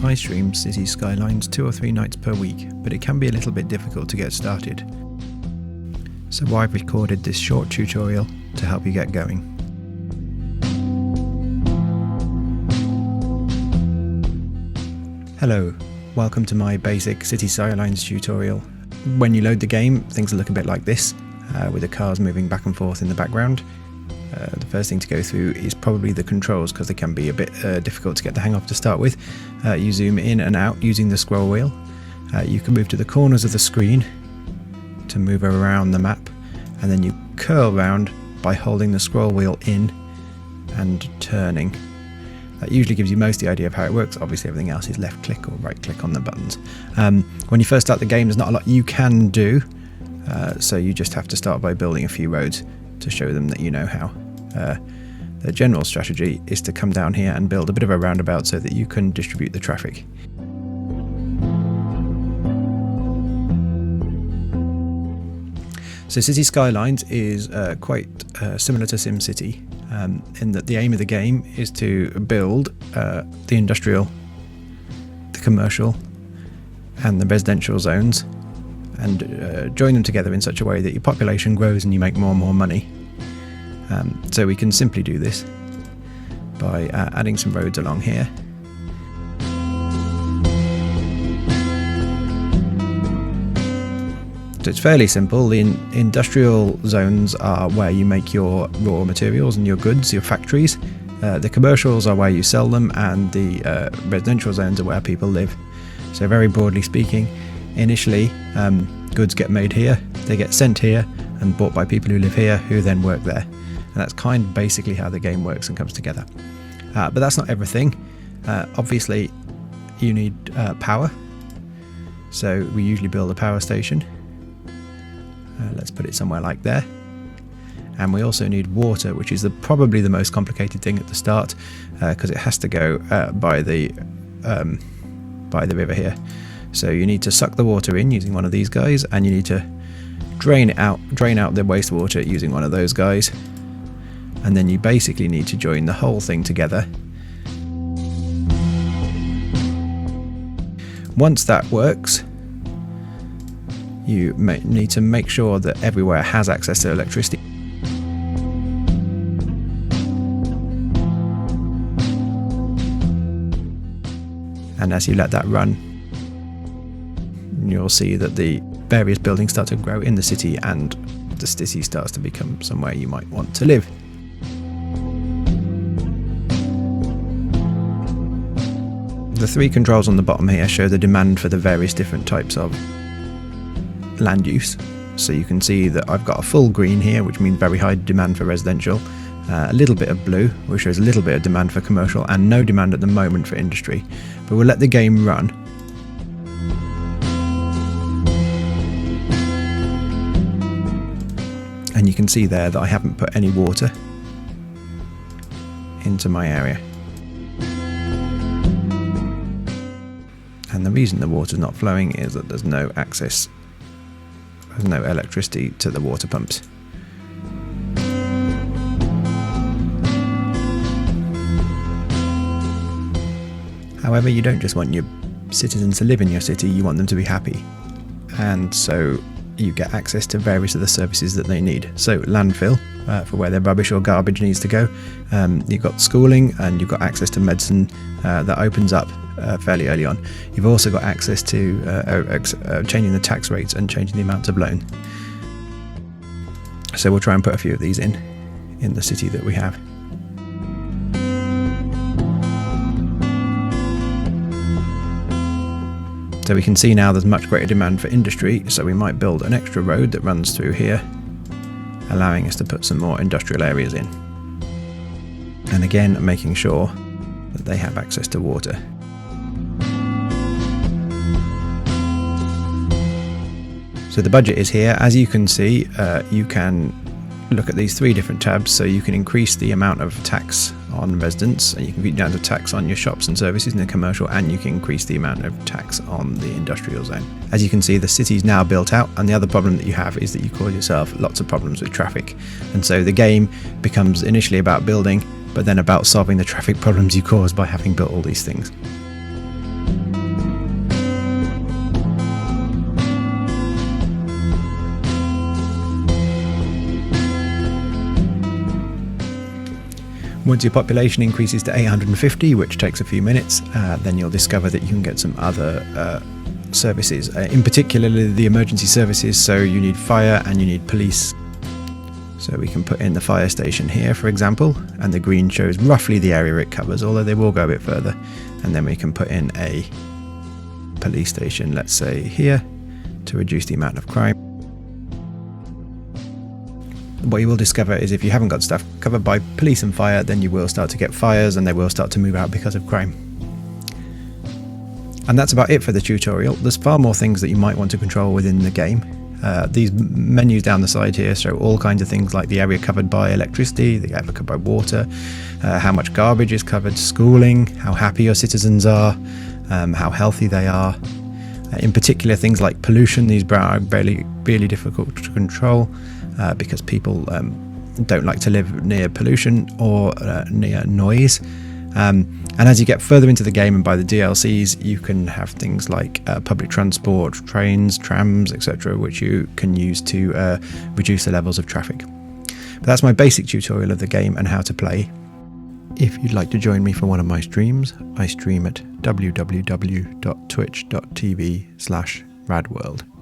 I stream City Skylines 2 or 3 nights per week, but it can be a little bit difficult to get started. So I've recorded this short tutorial to help you get going. Hello, welcome to my basic City Skylines tutorial. When you load the game, things will look a bit like this, with the cars moving back and forth in the background. The first thing to go through is probably the controls, because they can be a bit difficult to get the hang of to start with. You zoom in and out using the scroll wheel. You can move to the corners of the screen to move around the map, and then you curl round by holding the scroll wheel in and turning. That usually gives you most the idea of how it works. Obviously everything else is left click or right click on the buttons. When you first start the game, there's not a lot you can do, so you just have to start by building a few roads to show them that you know how. The general strategy is to come down here and build a bit of a roundabout so that you can distribute the traffic. So City Skylines is quite similar to SimCity, in that the aim of the game is to build the industrial, the commercial and the residential zones, and join them together in such a way that your population grows and you make more and more money. So we can simply do this by adding some roads along here. So it's fairly simple. The industrial zones are where you make your raw materials and your goods, your factories. The commercials are where you sell them, and the residential zones are where people live. So very broadly speaking, initially goods get made here, they get sent here and bought by people who live here, who then work there. And that's kind of basically how the game works and comes together. But that's not everything. Obviously you need power, so we usually build a power station. Let's put it somewhere like there. And we also need water, which is probably the most complicated thing at the start, because it has to go by the river here. So you need to suck the water in using one of these guys, and you need to drain out the wastewater using one of those guys. And then you basically need to join the whole thing together. Once that works, you need to make sure that everywhere has access to electricity. And as you let that run, you'll see that the various buildings start to grow in the city, and the city starts to become somewhere you might want to live. The 3 controls on the bottom here show the demand for the various different types of land use. So you can see that I've got a full green here, which means very high demand for residential, a little bit of blue, which shows a little bit of demand for commercial, and no demand at the moment for industry. But we'll let the game run. And you can see there that I haven't put any water into my area. And the reason the water's not flowing is that there's no access, there's no electricity to the water pumps. However, you don't just want your citizens to live in your city, you want them to be happy. And so you get access to various of the services that they need. So landfill, for where their rubbish or garbage needs to go. You've got schooling, and you've got access to medicine that opens up fairly early on. You've also got access to changing the tax rates and changing the amounts of loan. So we'll try and put a few of these in the city that we have. So we can see now there's much greater demand for industry, so we might build an extra road that runs through here, allowing us to put some more industrial areas in. And again, making sure that they have access to water. So the budget is here. As you can see, you can look at these 3 different tabs, so you can increase the amount of tax on residents, and you can beat down the tax on your shops and services in the commercial, and you can increase the amount of tax on the industrial zone. As you can see, the city's now built out, and the other problem that you have is that you cause yourself lots of problems with traffic. And so the game becomes initially about building, but then about solving the traffic problems you cause by having built all these things. Once your population increases to 850, which takes a few minutes, then you'll discover that you can get some other services, in particular the emergency services. So you need fire and you need police. So we can put in the fire station here, for example, and the green shows roughly the area it covers, although they will go a bit further. And then we can put in a police station, let's say here, to reduce the amount of crime. What you will discover is if you haven't got stuff covered by police and fire, then you will start to get fires and they will start to move out because of crime. And that's about it for the tutorial. There's far more things that you might want to control within the game. These menus down the side here show all kinds of things like the area covered by electricity, the area covered by water, how much garbage is covered, schooling, how happy your citizens are, how healthy they are. In particular, things like pollution, these are really difficult to control because people don't like to live near pollution or near noise. And as you get further into the game and by the DLCs, you can have things like public transport, trains, trams, etc., which you can use to reduce the levels of traffic. But that's my basic tutorial of the game and how to play. If you'd like to join me for one of my streams, I stream at www.twitch.tv/radworld.